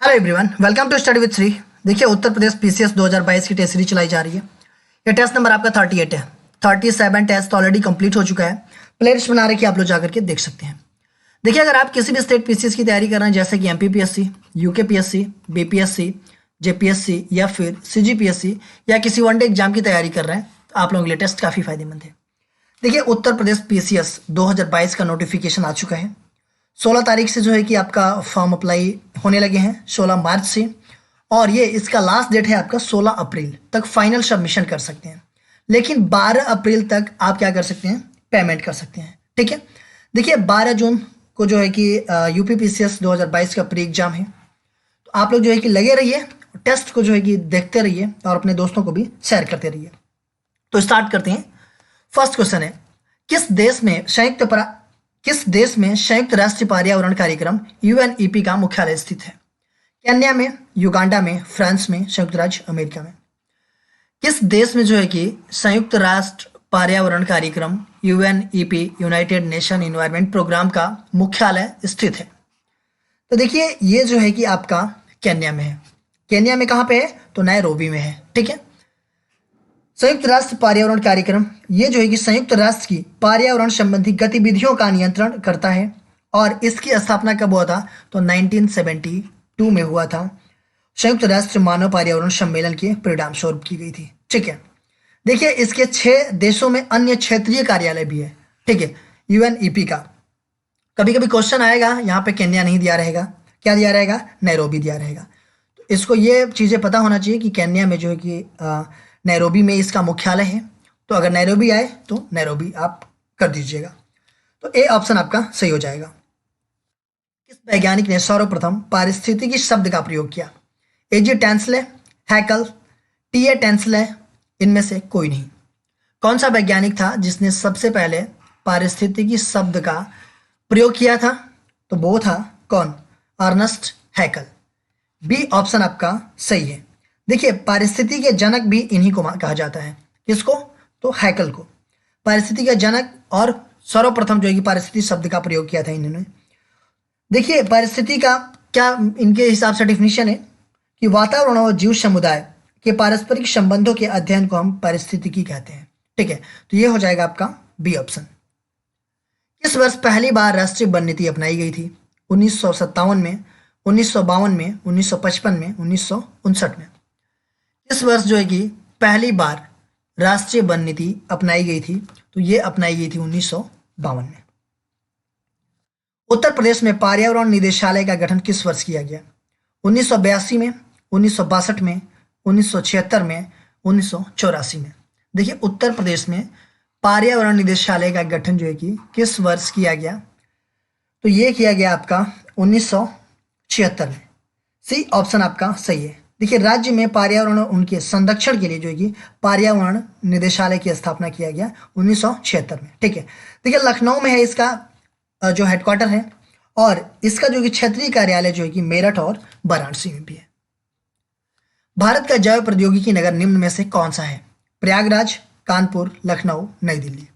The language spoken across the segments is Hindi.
Hello everyone, welcome to study with Shri. देखिए, उत्तर प्रदेश पीसीएस 2022 की टेस्ट सीरीज चलाई जा रही है। ये टेस्ट नंबर आपका 38 है। 37 टेस्ट ऑलरेडी कंप्लीट हो चुका है। प्लेलिस्ट बना रखी है, आप लोग जाकर के देख सकते हैं। देखिए, अगर आप किसी भी स्टेट पीसीएस की तैयारी कर रहे हैं, जैसे कि एमपीपीएससी, यूकेपीएससी, बीपीएससी, जेपीएससी या फिर सीजीपीएससी या किसी वनडे एग्जाम की तैयारी कर रहे हैं, तो आप लोगों के लिए टेस्ट काफ़ी फायदेमंद है। देखिए, उत्तर प्रदेश पीसीएस 2022 का नोटिफिकेशन आ चुका है। 16 तारीख से जो है कि आपका फॉर्म अप्लाई होने लगे हैं, 16 मार्च से। और ये इसका लास्ट डेट है आपका 16 अप्रैल तक फाइनल सबमिशन कर सकते हैं। लेकिन 12 अप्रैल तक आप क्या कर सकते हैं, पेमेंट कर सकते हैं। ठीक है। देखिए, 12 जून को जो है कि यूपी पीसीएस 2022 का प्री एग्जाम है। तो आप लोग जो है कि लगे रहिए, टेस्ट को जो है कि देखते रहिए और अपने दोस्तों को भी शेयर करते रहिए। तो स्टार्ट करते हैं। फर्स्ट क्वेश्चन है, किस देश में संयुक्त राष्ट्र पर्यावरण कार्यक्रम यूएनईपी का मुख्यालय स्थित है? केन्या में, युगांडा में, फ्रांस में, संयुक्त राज्य अमेरिका में। किस देश में जो है कि संयुक्त राष्ट्र पर्यावरण कार्यक्रम UNEP, United Nation Environment Programme का मुख्यालय स्थित है? तो देखिए, ये जो है कि आपका केन्या में है। केन्या में कहाँ पे है? तो नैरोबी में है। ठीक है। संयुक्त राष्ट्र पर्यावरण कार्यक्रम, ये जो है कि संयुक्त राष्ट्र की पर्यावरण संबंधी गतिविधियों का नियंत्रण करता है। और इसकी स्थापना कब हुआ था? तो 1972 में हुआ था। संयुक्त राष्ट्र मानव पर्यावरण सम्मेलन के परिणाम स्वरूप की गई थी। ठीक है। देखिए, इसके 6 देशों में अन्य क्षेत्रीय कार्यालय भी है। ठीक है, यूएनईपी का। कभी कभी क्वेश्चन आएगा, यहाँ पे केन्या नहीं दिया रहेगा, क्या दिया रहेगा? नैरोबी दिया रहेगा। तो इसको ये चीज़ें पता होना चाहिए कि केन्या में जो है कि नैरोबी में इसका मुख्यालय है। तो अगर नैरोबी आए तो नैरोबी आप कर दीजिएगा। तो ए ऑप्शन आपका सही हो जाएगा। किस वैज्ञानिक ने सर्वप्रथम पारिस्थितिकी शब्द का प्रयोग किया? एजी टेंसले, हैकल, टीए टेंसले, इनमें से कोई नहीं। कौन सा वैज्ञानिक था जिसने सबसे पहले पारिस्थितिकी शब्द का प्रयोग किया था? तो वो था कौन? अर्नस्ट हैकल। बी ऑप्शन आपका सही है। देखिए, पारिस्थिति के जनक भी इन्हीं को कहा जाता है। किसको? तो हैकल को पारिस्थिति के जनक और सर्वप्रथम जो है कि पारिस्थिति शब्द का प्रयोग किया था इन्होंने। देखिए, पारिस्थिति का क्या इनके हिसाब से डेफिनेशन है कि वातावरण और जीव समुदाय के पारस्परिक संबंधों के अध्ययन को हम पारिस्थितिकी कहते हैं। ठीक है। तो ये हो जाएगा आपका बी ऑप्शन। किस वर्ष पहली बार राष्ट्रीय वन नीति अपनाई गई थी? 1957 में, 1952 में, 1955 में, 1959 में। इस वर्ष जो है कि पहली बार राष्ट्रीय वन नीति अपनाई गई थी? तो ये अपनाई गई थी 1952 में। उत्तर प्रदेश में पर्यावरण निदेशालय का गठन किस वर्ष किया गया? 1982 में, 1962 में, 1976 में, 1984 में। देखिए, उत्तर प्रदेश में पर्यावरण निदेशालय का गठन जो है कि किस वर्ष किया गया? तो ये किया गया आपका 1976 में। सी ऑप्शन आपका सही है। देखिए, राज्य में पर्यावरण और उनके संरक्षण के लिए जो है कि पर्यावरण निदेशालय की स्थापना किया गया 1976 में। ठीक है। देखिए, लखनऊ में है इसका जो हेडक्वार्टर है, और इसका जो कि क्षेत्रीय कार्यालय जो है कि मेरठ और वाराणसी में भी है। भारत का जैव प्रौद्योगिकी नगर निम्न में से कौन सा है? प्रयागराज, कानपुर, लखनऊ, नई दिल्ली।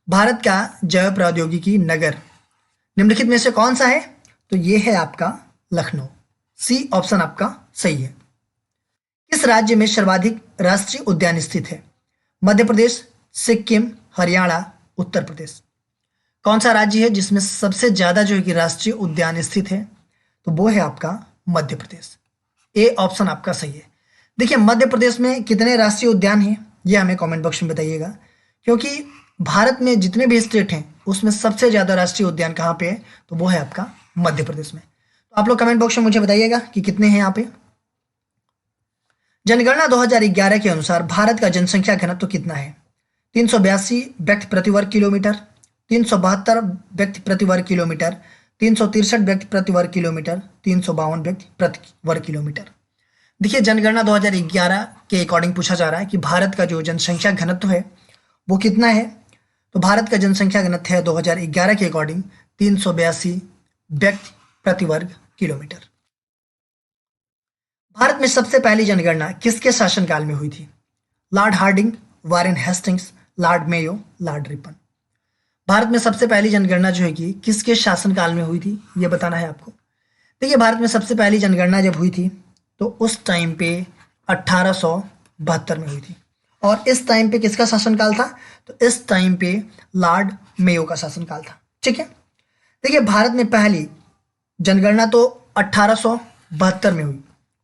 भारत का जैव प्रौद्योगिकी नगर निम्नलिखित में से कौन सा है? तो ये है आपका लखनऊ। सी ऑप्शन आपका सही है। किस राज्य में सर्वाधिक राष्ट्रीय उद्यान स्थित है? मध्य प्रदेश, सिक्किम, हरियाणा, उत्तर प्रदेश। कौन सा राज्य है जिसमें सबसे ज्यादा जो है कि राष्ट्रीय उद्यान स्थित है? तो वो है आपका मध्य प्रदेश। ए ऑप्शन आपका सही है। देखिए, मध्य प्रदेश में कितने राष्ट्रीय उद्यान हैं ये हमें कमेंट बॉक्स में बताइएगा, क्योंकि भारत में जितने भी स्टेट हैं उसमें सबसे ज्यादा राष्ट्रीय उद्यान कहाँ पे है? तो वो है आपका मध्य प्रदेश में। तो आप लोग कमेंट बॉक्स में मुझे बताइएगा कि कितने हैं यहाँ पे। जनगणना 2011 के अनुसार भारत का जनसंख्या घनत्व कितना है? 382 व्यक्ति प्रति वर्ग किलोमीटर, 372 व्यक्ति प्रति वर्ग किलोमीटर, 363 व्यक्ति प्रति वर्ग किलोमीटर, 352 व्यक्ति प्रति वर्ग किलोमीटर। देखिए, जनगणना 2011 के अकॉर्डिंग पूछा जा रहा है कि भारत का जो जनसंख्या घनत्व है वो कितना है। तो भारत का जनसंख्या घनत्व है 2011 के अकॉर्डिंग 382 व्यक्ति प्रति वर्ग किलोमीटर। भारत में सबसे पहली जनगणना किसके शासनकाल में हुई थी? Lord Hardinge, Warren Hastings, Lord Mayo, Lord Ripon. Bharat में सबसे पहली जनगणना जो है कि किसके शासनकाल में हुई थी ये बताना है आपको। देखिए भारत में सबसे पहली जनगणना जब हुई थी तो उस टाइम पे 1872 में हुई थी। और इस टाइम पे किसका शासनकाल था? तो इस टाइम पे लॉर्ड मेयो का शासनकाल था। ठीक है, देखिए भारत में पहली जनगणना तो 1872 में हुई।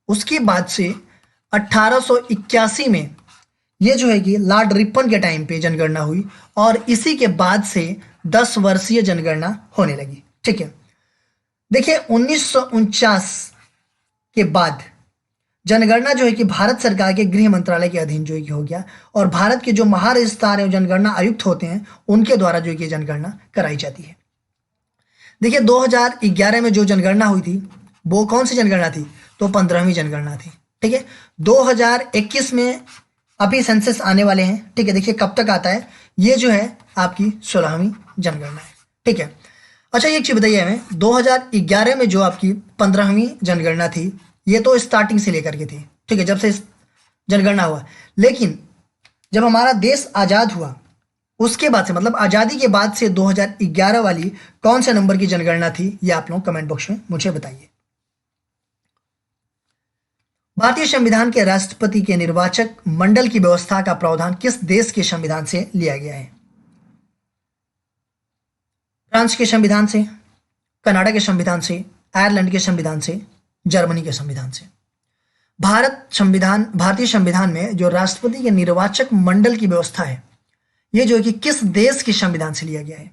उसके बाद से 1881 में ये जो है कि लॉर्ड रिपन के टाइम पे जनगणना हुई और इसी के बाद से 10 वर्षीय जनगणना होने लगी। ठीक है, देखिए 1949 के बाद जनगणना जो है कि भारत सरकार के गृह मंत्रालय के अधीन जो है कि हो गया और भारत के जो महारजिस्ट्रार हैं जनगणना आयुक्त होते हैं उनके द्वारा जो है कि जनगणना कराई जाती है। देखिए 2011 में जो जनगणना हुई थी वो कौन सी जनगणना थी? तो 15वीं जनगणना थी। ठीक है, 2021 में अभी सेंसस आने वाले हैं। ठीक है, देखिए कब तक आता है, ये जो है आपकी 16वीं जनगणना है। ठीक है, अच्छा एक चीज बताइए हमें, 2011 में जो आपकी 15वीं जनगणना थी ये तो स्टार्टिंग से लेकर के थी। ठीक है, जब से जनगणना हुआ, लेकिन जब हमारा देश आजाद हुआ उसके बाद से मतलब आजादी के बाद से 2011 वाली कौन से नंबर की जनगणना थी, ये आप लोग कमेंट बॉक्स में मुझे बताइए। भारतीय संविधान के राष्ट्रपति के निर्वाचक मंडल की व्यवस्था का प्रावधान किस देश के संविधान से लिया गया है? फ्रांस के संविधान से, कनाडा के संविधान से, आयरलैंड के संविधान से, जर्मनी के संविधान से। भारतीय संविधान में जो राष्ट्रपति के निर्वाचक मंडल की व्यवस्था है ये जो है कि किस देश के संविधान से लिया गया है?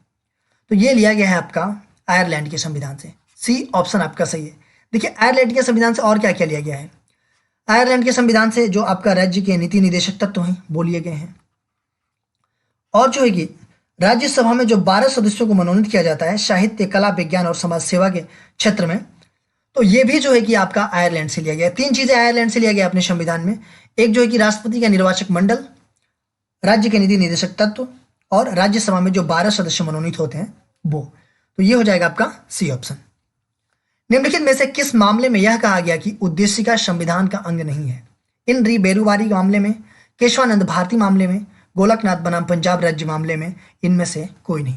तो ये लिया गया है आपका आयरलैंड के संविधान से। सी ऑप्शन आपका सही है। देखिए आयरलैंड के संविधान से और क्या क्या लिया गया है? आयरलैंड के संविधान से जो आपका राज्य के नीति निदेशक तत्व हैं वो लिए गए हैं, और जो है कि राज्यसभा में जो 12 सदस्यों को मनोनीत किया जाता है साहित्य, कला, विज्ञान और समाज सेवा के क्षेत्र में, तो ये भी जो है कि आपका आयरलैंड से लिया गया। 3 चीजें आयरलैंड से लिया गया अपने संविधान में, एक जो है कि राष्ट्रपति का निर्वाचक मंडल, राज्य के नीति निदेशक तत्व और राज्यसभा में जो 12 सदस्य मनोनीत होते हैं वो। तो ये हो जाएगा आपका सी ऑप्शन। निम्नलिखित में से किस मामले में यह कहा गया कि उद्देशिका संविधान का अंग नहीं है? इन री बेरुवारी मामले में, केशवानंद भारती मामले में, गोलकनाथ बनाम पंजाब राज्य मामले में, इनमें से कोई नहीं।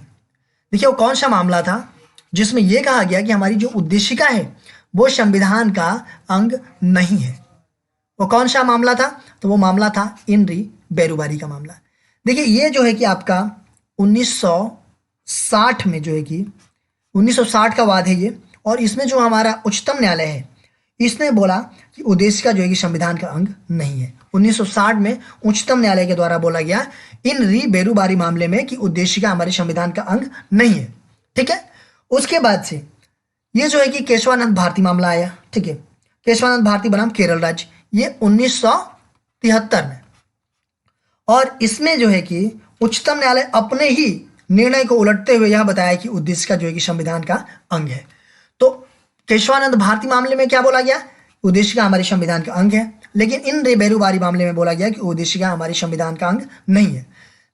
देखिए वो कौन सा मामला था जिसमें यह कहा गया कि हमारी जो उद्देशिका है वो संविधान का अंग नहीं है? वो कौन सा मामला था? तो वो मामला था इन री बेरुवारी का मामला। देखिए ये जो है कि आपका 1960 में जो है कि 1960 का वाद है ये, और इसमें जो हमारा उच्चतम न्यायालय है इसने बोला कि उद्देशिका जो है कि संविधान का अंग नहीं है। 1960 में उच्चतम न्यायालय के द्वारा बोला गया इन री बेरुबारी मामले में कि उद्देशिका हमारे संविधान का अंग नहीं है। ठीक है, उसके बाद से ये जो है कि केशवानंद भारती मामला आया। ठीक है, केशवानंद भारती बनाम केरल राज्य, ये 1973 में, और इसमें जो है कि उच्चतम न्यायालय अपने ही निर्णय को उलटते हुए यह बताया कि उद्देशिका जो है कि संविधान का अंग है। तो केशवानंद भारती मामले में क्या बोला गया? उद्देशिका हमारे संविधान का अंग है, लेकिन इन रे बेरुबारी मामले में बोला गया कि उद्देशिका हमारे संविधान का अंग नहीं है।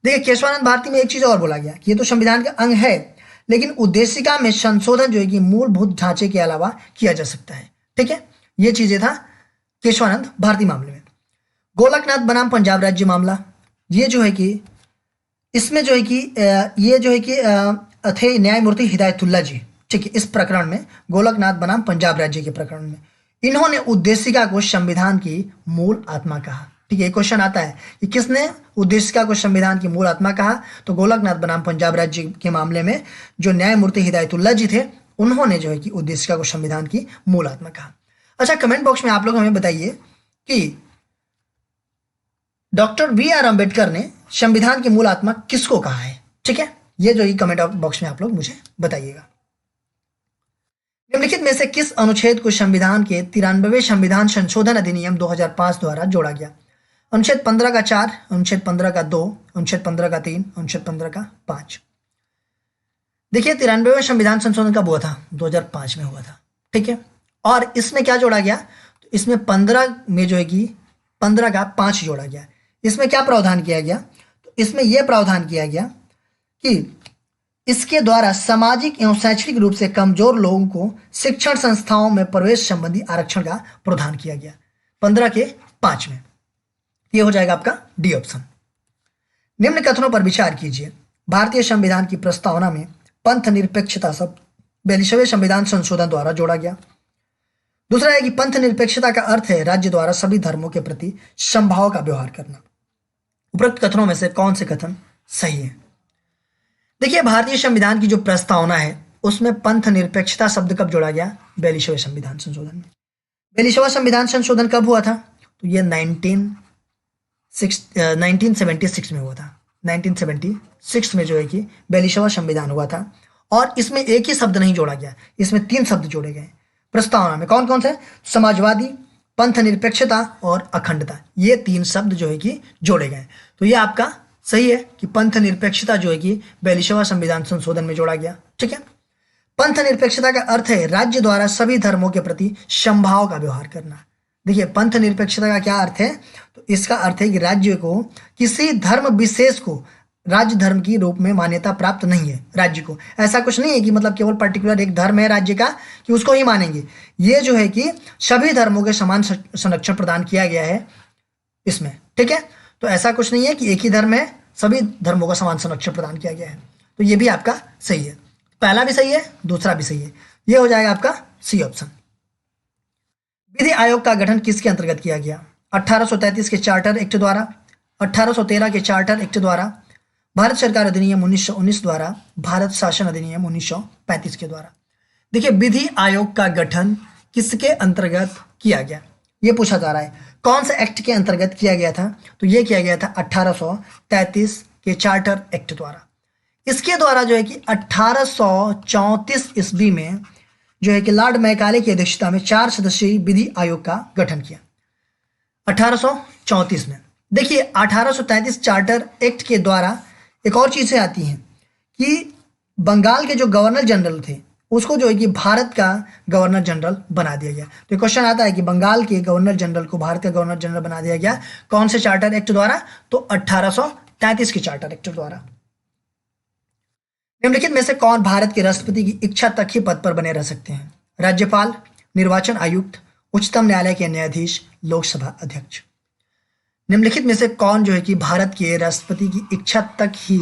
देखिए केशवानंद भारती में एक चीज और बोला गया कि ये तो संविधान का अंग है लेकिन उद्देशिका में संशोधन जो है कि मूलभूत ढांचे के अलावा किया जा सकता है। ठीक है, ये चीजें था केशवानंद भारती मामले में। गोलकनाथ बनाम पंजाब राज्य मामला, ये जो है कि इसमें जो है कि ये जो है कि थे न्यायमूर्ति हिदायतुल्ला जी। ठीक है, इस प्रकरण में गोलकनाथ बनाम पंजाब राज्य के प्रकरण में इन्होंने उद्देशिका को संविधान की मूल आत्मा कहा। ठीक है, क्वेश्चन आता है कि किसने उद्देशिका को संविधान की मूल आत्मा कहा? तो गोलकनाथ बनाम पंजाब राज्य के मामले में जो न्यायमूर्ति हिदायतुल्ला जी थे उन्होंने जो है कि उद्देशिका को संविधान की मूल आत्मा कहा। अच्छा कमेंट बॉक्स में आप लोग हमें बताइए कि डॉक्टर बी आर अम्बेडकर ने संविधान की मूल आत्मा किसको कहा है? ठीक है, ये जो ही कमेंट बॉक्स में आप लोग मुझे बताइएगा। निम्नलिखित में से किस अनुच्छेद को संविधान के 93वें संविधान संशोधन अधिनियम 2005 द्वारा जोड़ा गया? अनुच्छेद 15 का 4, अनुच्छेद 15 का 2, अनुच्छेद 15 का 3, अनुच्छेद 15 का 5। देखिए 93वें संविधान संशोधन कब हुआ था? 2005 में हुआ था। ठीक है, और इसमें क्या जोड़ा गया? तो इसमें 15 में जो है कि 15 का 5 जोड़ा गया। इसमें क्या प्रावधान किया गया? तो इसमें यह प्रावधान किया गया कि इसके द्वारा सामाजिक एवं शैक्षणिक रूप से कमजोर लोगों को शिक्षण संस्थाओं में प्रवेश संबंधी आरक्षण का प्रावधान किया गया 15 के 5 में। यह हो जाएगा आपका डी ऑप्शन। निम्न कथनों पर विचार कीजिए। भारतीय संविधान की प्रस्तावना में पंथ निरपेक्षता शब्द 42वें संविधान संशोधन द्वारा जोड़ा गया। दूसरा है कि पंथ निरपेक्षता का अर्थ है राज्य द्वारा सभी धर्मों के प्रति समभाव का व्यवहार करना। उपरोक्त कथनों में से कौन से कथन सही है? देखिए, भारतीय संविधान की जो प्रस्तावना है उसमें पंथ निरपेक्षता शब्द कब जोड़ा गया? 42वें संविधान संशोधन में। 42वां संविधान संशोधन कब हुआ था? तो ये 1976 में हुआ था। 1976 में जो है कि 42वां संविधान हुआ था और इसमें एक ही शब्द नहीं जोड़ा गया, इसमें 3 शब्द जोड़े गए प्रस्तावना में। कौन कौन से? समाजवादी, पंथ निरपेक्षता और अखंडता। ये 3 शब्द जो है कि जोड़े गए। तो ये आपका सही है कि पंथ निरपेक्षता जो है कि 42वां संविधान संशोधन में जोड़ा गया। ठीक है। पंथ निरपेक्षता का अर्थ है राज्य द्वारा सभी धर्मों के प्रति समभाव का व्यवहार करना। देखिए, पंथ निरपेक्षता का क्या अर्थ है? तो इसका अर्थ है कि राज्य को किसी धर्म विशेष को राज्य धर्म की रूप में मान्यता प्राप्त नहीं है। राज्य को ऐसा कुछ नहीं है कि मतलब केवल पर्टिकुलर एक धर्म है राज्य का कि उसको ही मानेंगे। ये जो है कि सभी धर्मों के समान संरक्षण प्रदान किया गया है इसमें। ठीक है। तो ऐसा कुछ नहीं है कि एक ही धर्म है, सभी धर्मों का समान संरक्षण प्रदान किया गया है। तो ये भी आपका सही है। पहला भी सही है, दूसरा भी सही है। ये हो जाएगा आपका सी ऑप्शन। विधि आयोग का गठन किसके अंतर्गत किया गया? 1833 के चार्टर एक्ट द्वारा, 1813 के चार्टर एक्ट द्वारा, भारत सरकार अधिनियम 1919 द्वारा, भारत शासन अधिनियम 1935 के द्वारा। देखिए, विधि आयोग का गठन किसके अंतर्गत किया गया ये पूछा जा रहा है। कौन से एक्ट के अंतर्गत किया गया था? तो ये किया गया था 1833 के चार्टर एक्ट द्वारा। इसके द्वारा जो है कि 1834 ईस्वी में जो है कि लॉर्ड मैकाले की अध्यक्षता में 4 सदस्यीय विधि आयोग का गठन किया 1834 में। देखिए, 1833 चार्टर एक्ट के द्वारा एक और चीजें आती हैं कि बंगाल के जो गवर्नर जनरल थे उसको जो है कि भारत का गवर्नर जनरल बना दिया गया। तो क्वेश्चन आता है कि बंगाल के गवर्नर जनरल को भारत का गवर्नर जनरल बना दिया गया कौन से चार्टर एक्ट द्वारा? तो 1833 के चार्टर एक्ट द्वारा। निम्नलिखित में से कौन भारत के राष्ट्रपति की इच्छा तक ही पद पर बने रह सकते हैं? राज्यपाल, निर्वाचन आयुक्त, उच्चतम न्यायालय के न्यायाधीश, लोकसभा अध्यक्ष। निम्नलिखित में से कौन जो है कि भारत के राष्ट्रपति की इच्छा तक ही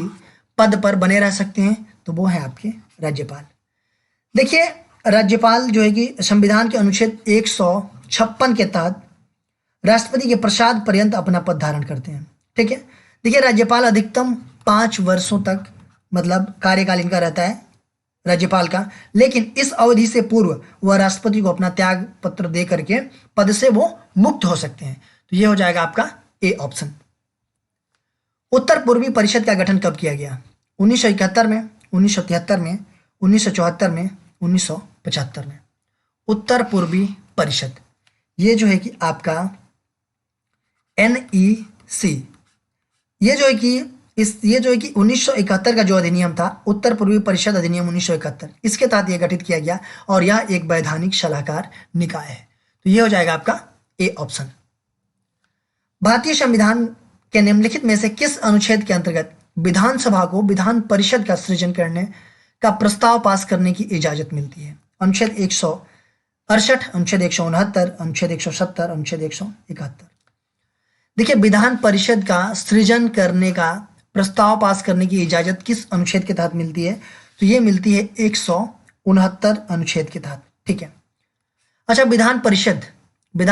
पद पर बने रह सकते हैं? तो वो है आपके राज्यपाल। देखिए, राज्यपाल जो है कि संविधान के अनुच्छेद 156 के तहत राष्ट्रपति के प्रसाद पर्यंत अपना पद धारण करते हैं। ठीक है। देखिए, राज्यपाल अधिकतम 5 वर्षों तक मतलब कार्यकाल इनका रहता है राज्यपाल का, लेकिन इस अवधि से पूर्व वह राष्ट्रपति को अपना त्याग पत्र दे करके पद से वो मुक्त हो सकते हैं। तो ये हो जाएगा आपका ए ऑप्शन। उत्तर पूर्वी परिषद का गठन कब किया गया? 1971 में, 1973 में, 1974 में, 1975 में। उत्तर पूर्वी परिषद ये जो है कि आपका NEC ये जो है कि 1971 का जो अधिनियम था, उत्तर पूर्वी परिषद अधिनियम 1971, इसके तहत यह गठित किया गया और यह एक वैधानिक सलाहकार निकाय है। तो यह हो जाएगा आपका ए ऑप्शन। भारतीय संविधान के निम्नलिखित में से किस अनुच्छेद के अंतर्गत विधानसभा को विधान परिषद का सृजन करने का प्रस्ताव पास करने की इजाजत मिलती है? अनुच्छेद 168, अनुच्छेद 169, अनुच्छेद 170, अनुच्छेद 171। देखिए, विधान परिषद का सृजन करने का प्रस्ताव पास करने की इजाजत किस अनुच्छेद के तहत मिलती है? तो ये मिलती है 169 अनुच्छेद के तहत। ठीक है। अच्छा, विधान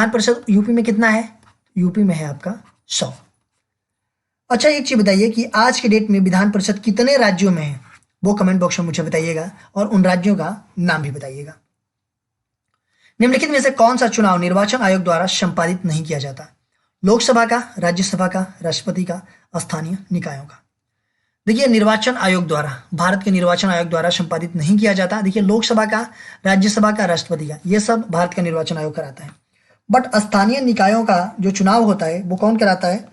परिषद यूपी में कितना है? यूपी में है आपका 100। अच्छा, एक चीज बताइए कि आज के डेट में विधान परिषद कितने राज्यों में है? वो कमेंट बॉक्स में मुझे बताइएगा और उन राज्यों का नाम भी बताइएगा। निम्नलिखित में से कौन सा चुनाव निर्वाचन आयोग द्वारा संपादित नहीं किया जाता? लोकसभा का, राज्यसभा का, राष्ट्रपति का, स्थानीय निकायों का। देखिए, निर्वाचन आयोग द्वारा, भारत के निर्वाचन आयोग द्वारा संपादित नहीं किया जाता। देखिए, लोकसभा का, राज्यसभा का, राष्ट्रपति का, ये सब भारत का निर्वाचन आयोग कराता है। बट स्थानीय निकायों का जो चुनाव होता है वो कौन कराता है?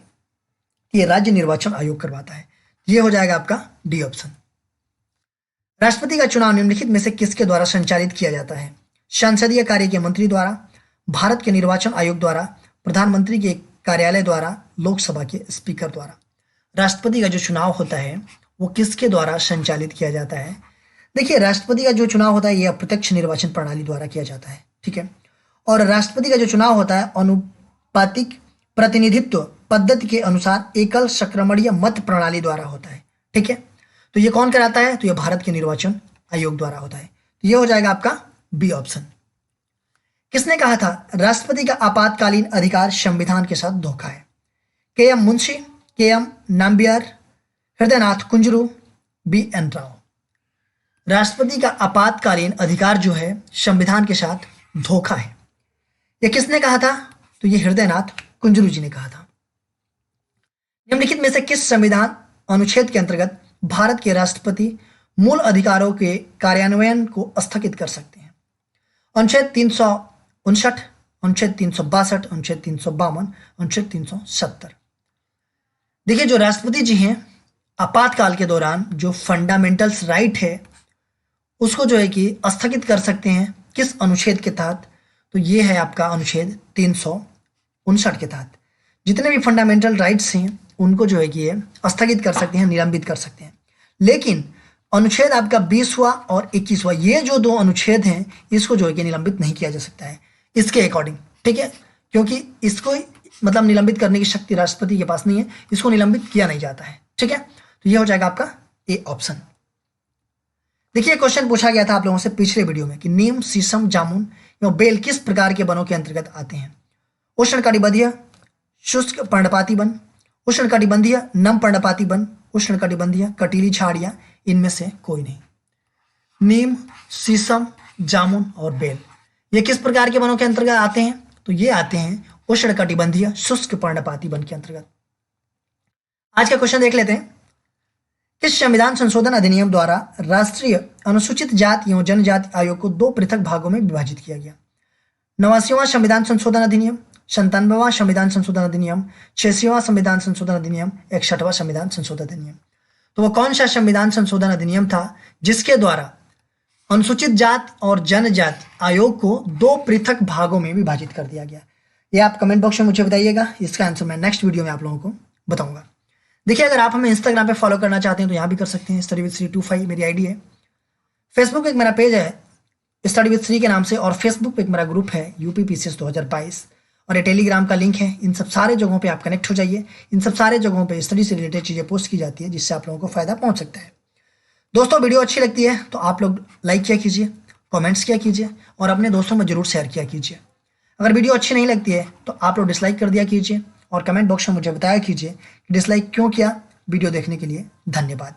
ये राज्य निर्वाचन आयोग करवाता है। ये हो जाएगा आपका डी ऑप्शन। राष्ट्रपति का चुनाव निम्नलिखित में से किसके द्वारा संचालित किया जाता है? संसदीय कार्य के मंत्री द्वारा, भारत के निर्वाचन आयोग द्वारा, प्रधानमंत्री के कार्यालय द्वारा, लोकसभा के स्पीकर द्वारा। राष्ट्रपति का जो चुनाव होता है वो किसके द्वारा संचालित किया जाता है? देखिए, राष्ट्रपति का जो चुनाव होता है ये अप्रत्यक्ष निर्वाचन प्रणाली द्वारा किया जाता है। ठीक है। और राष्ट्रपति का जो चुनाव होता है अनुपातिक प्रतिनिधित्व पद्धति के अनुसार एकल संक्रमणीय मत प्रणाली द्वारा होता है। ठीक है। तो ये कौन कराता है? तो ये भारत के निर्वाचन आयोग द्वारा होता है। तो ये हो जाएगा आपका बी ऑप्शन। किसने कहा था राष्ट्रपति का आपातकालीन अधिकार संविधान के साथ धोखा है? KM. Munshi, KM. Nambiar, Hridaynath Kunzru, BN. Rao. राष्ट्रपति का आपातकालीन अधिकार जो है संविधान के साथ धोखा है, यह किसने कहा था? तो ये हृदयनाथ कुंजरू जी ने कहा था। निम्नलिखित में से किस संविधान अनुच्छेद के अंतर्गत भारत के राष्ट्रपति मूल अधिकारों के कार्यान्वयन को स्थगित कर सकते हैं? अनुच्छेद 359, अनुच्छेद 362, अनुच्छेद 352, अनुच्छेद 370। देखिए, जो राष्ट्रपति जी हैं आपातकाल के दौरान जो फंडामेंटल्स राइट है उसको जो है कि स्थगित कर सकते हैं किस अनुच्छेद के तहत? तो ये है आपका अनुच्छेद 359 के तहत। जितने भी फंडामेंटल राइट्स हैं उनको जो है कि ये स्थगित कर सकते हैं, निलंबित कर सकते हैं। लेकिन अनुच्छेद आपका 20वां और 21वां, ये जो दो अनुच्छेद हैं इसको जो है कि निलंबित नहीं किया जा सकता है इसके अकॉर्डिंग, ठीक है, क्योंकि इसको मतलब निलंबित करने की शक्ति राष्ट्रपति के पास नहीं है, इसको निलंबित किया नहीं जाता है, ठीक है। तो ये हो जाएगा आपका ए ऑप्शन। देखिए, क्वेश्चन पूछा गया था आप लोगों से पिछले वीडियो में कि नीम, शीशम, जामुन या बेल किस प्रकार के वनों के अंतर्गत आते हैं? उष्णकटिबंधीय शुष्क पर्णपाती वन, उष्णकटिबंधीय नम पर्णपाती वन, उष्णकटिबंधीय कटीली झाड़ियां, इनमें से कोई नहीं। नीम, शीशम, जामुन और बेल ये किस प्रकार के वनों के अंतर्गत आते हैं? तो ये आते हैं उष्णकटिबंधीय शुष्क पर्णपाती वन के अंतर्गत। आज का क्वेश्चन देख लेते हैं। किस संविधान संशोधन अधिनियम द्वारा राष्ट्रीय अनुसूचित जाति एवं जनजाति आयोग को दो पृथक भागों में विभाजित किया गया? 89वां संविधान संशोधन अधिनियम, 97वां संविधान संशोधन अधिनियम, 86वां संविधान संशोधन अधिनियम, 61वां संविधान संशोधन अधिनियम। तो वो कौन सा संविधान संशोधन अधिनियम था जिसके द्वारा अनुसूचित जाति और जनजाति आयोग को दो पृथक भागों में विभाजित कर दिया गया? ये आप कमेंट बॉक्स में मुझे बताइएगा, इसका आंसर मैं नेक्स्ट वीडियो में आप लोगों को बताऊंगा। देखिए, अगर आप हमें इंस्टाग्राम पे फॉलो करना चाहते हैं तो यहाँ भी कर सकते हैं, स्टडी विद श्री 25 मेरी आईडी है। फेसबुक पे एक मेरा पेज है स्टडी विद श्री के नाम से, और फेसबुक पे एक मेरा ग्रुप है यूपी पीसीएस 2022, और ये टेलीग्राम का लिंक है। इन सब सारे जगहों पे आप कनेक्ट हो जाइए। इन सब सारे जगहों पे स्टडी से रिलेटेड चीज़ें पोस्ट की जाती है जिससे आप लोगों को फायदा पहुंच सकता है। दोस्तों, वीडियो अच्छी लगती है तो आप लोग लाइक किया कीजिए, कमेंट्स किया कीजिए और अपने दोस्तों में जरूर शेयर किया कीजिए। अगर वीडियो अच्छी नहीं लगती है तो आप लोग डिसलाइक कर दिया कीजिए और कमेंट बॉक्स में मुझे बताया कीजिए कि डिसलाइक क्यों किया। वीडियो देखने के लिए धन्यवाद।